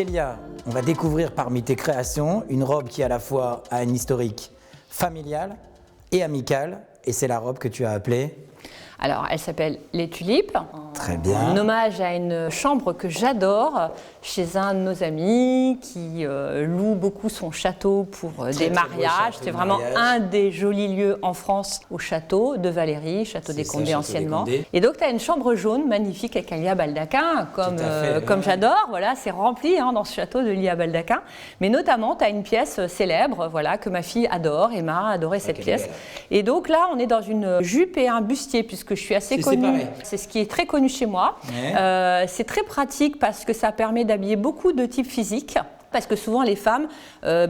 Célia, on va découvrir parmi tes créations une robe qui à la fois a un historique familial et amical, et c'est la robe que tu as appelée. Alors, elle s'appelle Les Tulipes. Très bien. En hommage à une chambre que j'adore chez un de nos amis qui loue beaucoup son château pour des mariages. C'est vraiment un des jolis lieux en France au château de Valérie, château des Condés anciennement. Et donc, tu as une chambre jaune magnifique avec un lit à baldaquin, comme j'adore. Voilà, c'est rempli dans ce château de lits à baldaquin. Mais notamment, tu as une pièce célèbre voilà, que ma fille adore. Emma a adoré cette pièce. Et donc là, on est dans une jupe et un bustier, puisque je suis assez connue. C'est ce qui est très connu chez moi. Ouais. C'est très pratique parce que ça permet d'habiller beaucoup de types physiques. Parce que souvent les femmes,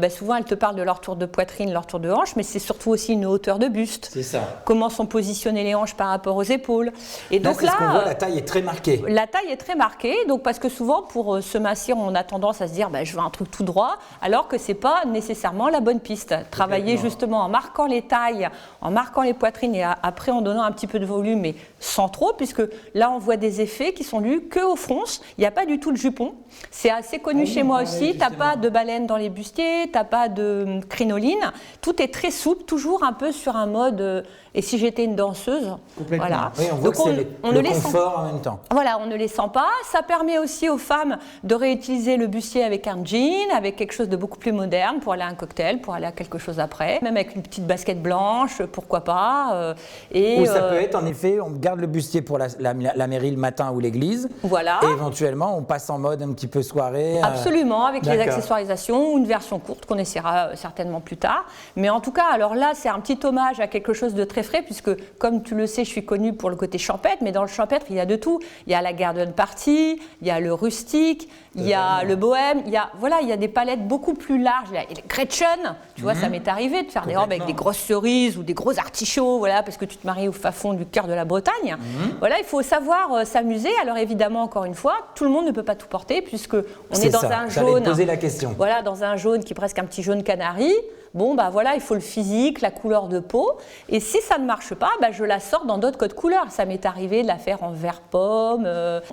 souvent elles te parlent de leur tour de poitrine, leur tour de hanche, mais c'est surtout aussi une hauteur de buste. C'est ça. Comment sont positionnées les hanches par rapport aux épaules. Et donc là, ce qu'on voit, la taille est très marquée. La taille est très marquée, donc parce que souvent pour se mincir, on a tendance à se dire je veux un truc tout droit, alors que c'est pas nécessairement la bonne piste. Travailler justement en marquant les tailles, en marquant les poitrines et après en donnant un petit peu de volume, mais sans trop, puisque là on voit des effets qui sont dus que au fronce. Il n'y a pas du tout de jupon. C'est assez connu chez moi aussi. T'as pas de baleine dans les bustiers, t'as pas de crinoline, tout est très souple, toujours un peu sur un mode et si j'étais une danseuse. Voilà. Oui, on voit que c'est le confort en même temps. Voilà, on ne les sent pas. Ça permet aussi aux femmes de réutiliser le bustier avec un jean, avec quelque chose de beaucoup plus moderne pour aller à un cocktail, pour aller à quelque chose après, même avec une petite basket blanche, pourquoi pas. Ou ça peut être en effet, on garde le bustier pour la mairie le matin ou l'église. Voilà. Et éventuellement, on passe en mode un petit peu soirée. Absolument, avec les accessoirisations ou une version courte qu'on essaiera certainement plus tard. Mais en tout cas, alors là, c'est un petit hommage à quelque chose de très frais, puisque comme tu le sais, je suis connue pour le côté champêtre, mais dans le champêtre, il y a de tout. Il y a la garden party, il y a le rustique, il y a le bohème, il y a des palettes beaucoup plus larges. Il y a les Gretchen, tu vois, ça m'est arrivé de faire des robes avec des grosses cerises ou des gros artichauts, voilà, parce que tu te maries au fin fond du cœur de la Bretagne. Voilà, il faut savoir s'amuser. Alors évidemment, encore une fois, tout le monde ne peut pas tout porter, puisque on est dans un jaune. Poser la question. Voilà, dans un jaune qui est presque un petit jaune canari. Bon, voilà, il faut le physique, la couleur de peau. Et si ça ne marche pas, je la sors dans d'autres codes couleurs. Ça m'est arrivé de la faire en vert pomme.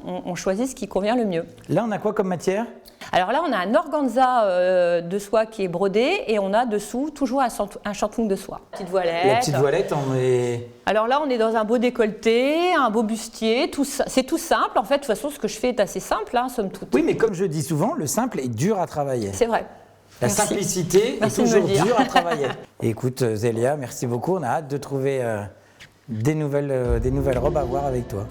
On choisit ce qui convient le mieux. Là, on a quoi comme matière ? Alors là, on a un organza de soie qui est brodé et on a dessous toujours un chantoung de soie. Petite voilette. La petite voilette, on est... Alors là, on est dans un beau décolleté, un beau bustier. C'est tout simple. En fait, de toute façon, ce que je fais est assez simple, somme toute. Oui, mais comme je dis souvent, le simple est dur à travailler. C'est vrai. La simplicité est toujours dure à travailler. Écoute, Zélia, merci beaucoup. On a hâte de trouver des nouvelles robes à voir avec toi.